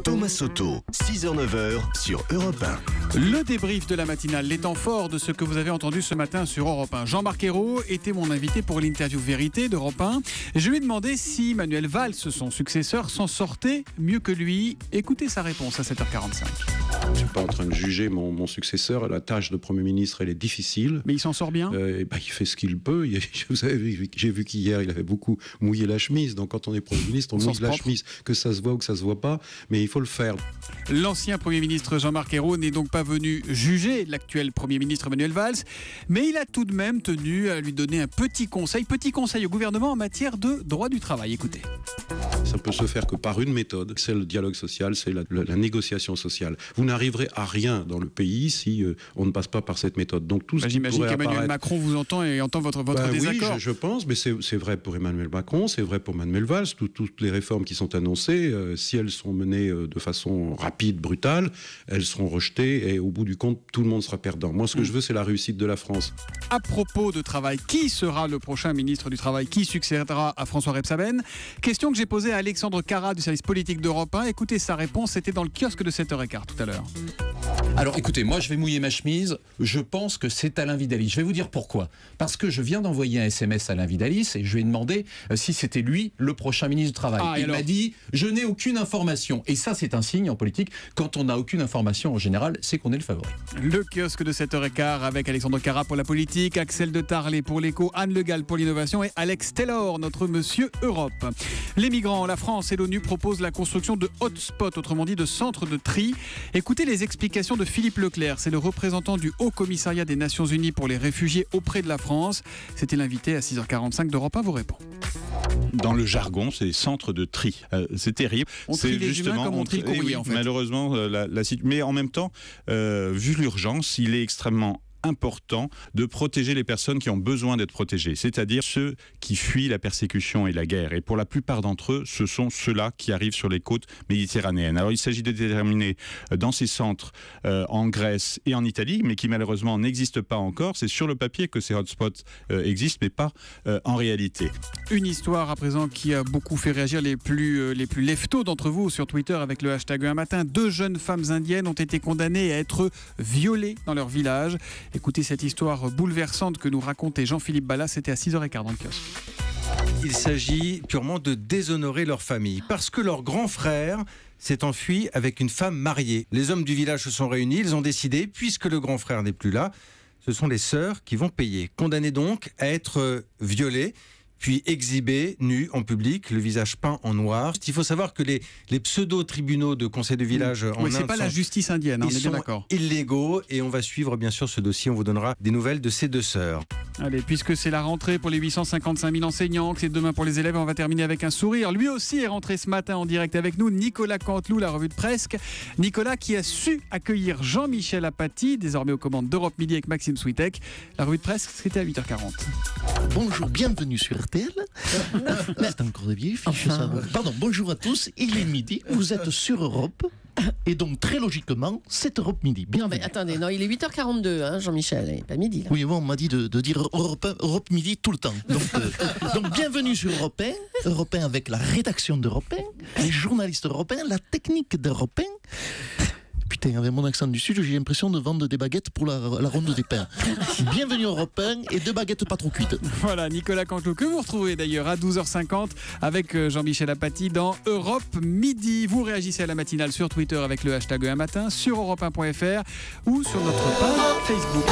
Thomas Soto, 6h-9h sur Europe 1. Le débrief de la matinale, les temps forts de ce que vous avez entendu ce matin sur Europe 1. Jean-Marc Ayrault était mon invité pour l'interview Vérité d'Europe 1. Je lui ai demandé si Manuel Valls, son successeur, s'en sortait mieux que lui. Écoutez sa réponse à 7h45. Je ne suis pas en train de juger mon successeur. La tâche de Premier ministre, elle est difficile. Mais il s'en sort bien Il fait ce qu'il peut. Vous avez, j'ai vu qu'hier, il avait beaucoup mouillé la chemise. Donc quand on est Premier ministre, on mouille la chemise, que ça se voit ou que ça se voit pas. Mais il faut le faire. L'ancien Premier ministre Jean-Marc Ayrault n'est donc pas venu juger l'actuel Premier ministre Manuel Valls, mais il a tout de même tenu à lui donner un petit conseil au gouvernement en matière de droit du travail. Écoutez. Ça peut se faire que par une méthode, c'est le dialogue social, c'est la négociation sociale. Vous n'arriverez à rien dans le pays si on ne passe pas par cette méthode. Donc tout ce qui j'imagine pourrait qu'Emmanuel apparaître... Macron vous entend et entend votre désaccord. Oui, je pense, mais c'est vrai pour Emmanuel Macron, c'est vrai pour Manuel Valls. Toutes les réformes qui sont annoncées, si elles sont menées de façon rapide, brutale, elles seront rejetées et au bout du compte, tout le monde sera perdant. Moi, ce que je veux, c'est la réussite de la France. À propos de travail, qui sera le prochain ministre du Travail? Qui succédera à François Rebsamen? Question que j'ai posée à Alexandre Carra du service politique d'Europe 1. Écoutez sa réponse, c'était dans le kiosque de 7h15 tout à l'heure. Alors écoutez, moi je vais mouiller ma chemise, je pense que c'est Alain Vidalies. Je vais vous dire pourquoi. Parce que je viens d'envoyer un SMS à Alain Vidalies et je lui ai demandé si c'était lui le prochain ministre du Travail. Il m'a dit, je n'ai aucune information. Et ça c'est un signe en politique, quand on n'a aucune information en général, c'est qu'on est le favori. Le kiosque de 7h15 avec Alexandre Carra pour la politique, Axel de Tarlé pour l'éco, Anne Le Gall pour l'innovation et Alex Taylor, notre monsieur Europe. Les migrants, la France et l'ONU proposent la construction de hotspots, autrement dit de centres de tri. Écoutez les explications de Philippe Leclerc, c'est le représentant du Haut Commissariat des Nations Unies pour les réfugiés auprès de la France. C'était l'invité à 6h45 d'Europe 1 vous répond. Dans le jargon, c'est centre de tri. C'est terrible. On trie les humains comme on trie le courrier, en fait. Malheureusement, mais en même temps, vu l'urgence, il est extrêmement important de protéger les personnes qui ont besoin d'être protégées, c'est-à-dire ceux qui fuient la persécution et la guerre. Et pour la plupart d'entre eux, ce sont ceux-là qui arrivent sur les côtes méditerranéennes. Alors il s'agit de déterminer dans ces centres en Grèce et en Italie, mais qui malheureusement n'existent pas encore. C'est sur le papier que ces hotspots existent, mais pas en réalité. Une histoire à présent qui a beaucoup fait réagir les plus leftos d'entre vous sur Twitter avec le hashtag un matin. 2 jeunes femmes indiennes ont été condamnées à être violées dans leur village. Écoutez cette histoire bouleversante que nous racontait Jean-Philippe Ballas, c'était à 6h15 dans le kiosque. Il s'agit purement de déshonorer leur famille, parce que leur grand frère s'est enfui avec une femme mariée. Les hommes du village se sont réunis, ils ont décidé, puisque le grand frère n'est plus là, ce sont les sœurs qui vont payer. Condamnées donc à être violées, puis exhibées, nues en public, le visage peint en noir. Il faut savoir que les pseudo-tribunaux de conseil de village en Inde c'est pas la justice indienne, on est bien d'accord. Illégaux, et on va suivre bien sûr ce dossier, on vous donnera des nouvelles de ces 2 sœurs. Allez, puisque c'est la rentrée pour les 855 000 enseignants, que c'est demain pour les élèves, on va terminer avec un sourire. Lui aussi est rentré ce matin en direct avec nous, Nicolas Canteloup, la revue de Presque. Nicolas qui a su accueillir Jean-Michel Apathy, désormais aux commandes d'Europe Midi avec Maxime Switek. La revue de Presque, c'était à 8h40. Bonjour, bienvenue sur RTL. C'est encore des vieilles fiches. Pardon, bonjour à tous, il est midi, vous êtes sur Europe. Et donc, très logiquement, c'est Europe Midi. Non, mais attendez, non, il est 8h42, hein, Jean-Michel, il n'est pas midi. Là. Oui, bon, on m'a dit de dire Europe Midi tout le temps. Donc, bienvenue sur Europe 1. Europe 1 avec la rédaction d'Europe 1, les journalistes européens, la technique d'Europe 1. Putain, avec mon accent du Sud, j'ai l'impression de vendre des baguettes pour la ronde des pains. Bienvenue Europe 1 et 2 baguettes pas trop cuites. Voilà, Nicolas Canteloup, que vous retrouvez d'ailleurs à 12h50 avec Jean-Michel Apathy dans Europe Midi. Vous réagissez à la matinale sur Twitter avec le hashtag un matin, sur europe1.fr ou sur notre page Facebook.